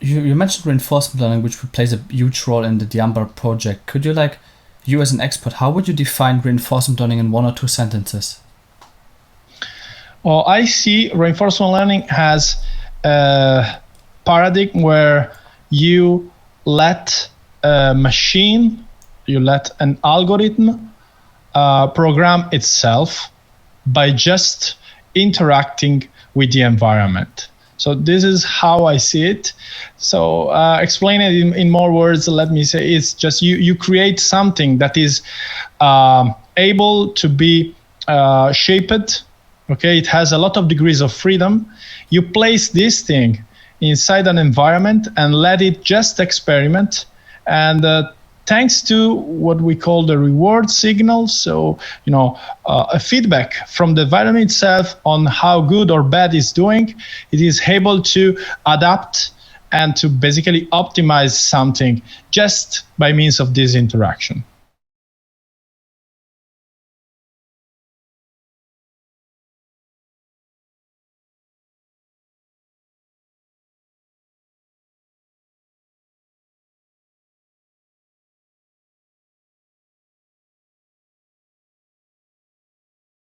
you mentioned reinforcement learning, which plays a huge role in the Diambra project. Could you, like, you as an expert, how would you define reinforcement learning in 1 or 2 sentences? Well, I see reinforcement learning as a paradigm where you let a machine, you let an algorithm program itself by just interacting with the environment. So this is how I see it. So explain it in more words, let me say, it's just you create something that is able to be shaped. Okay, it has a lot of degrees of freedom. You place this thing inside an environment and let it just experiment. And thanks to what we call the reward signal, so a feedback from the environment itself on how good or bad it's doing, it is able to adapt and to basically optimize something just by means of this interaction.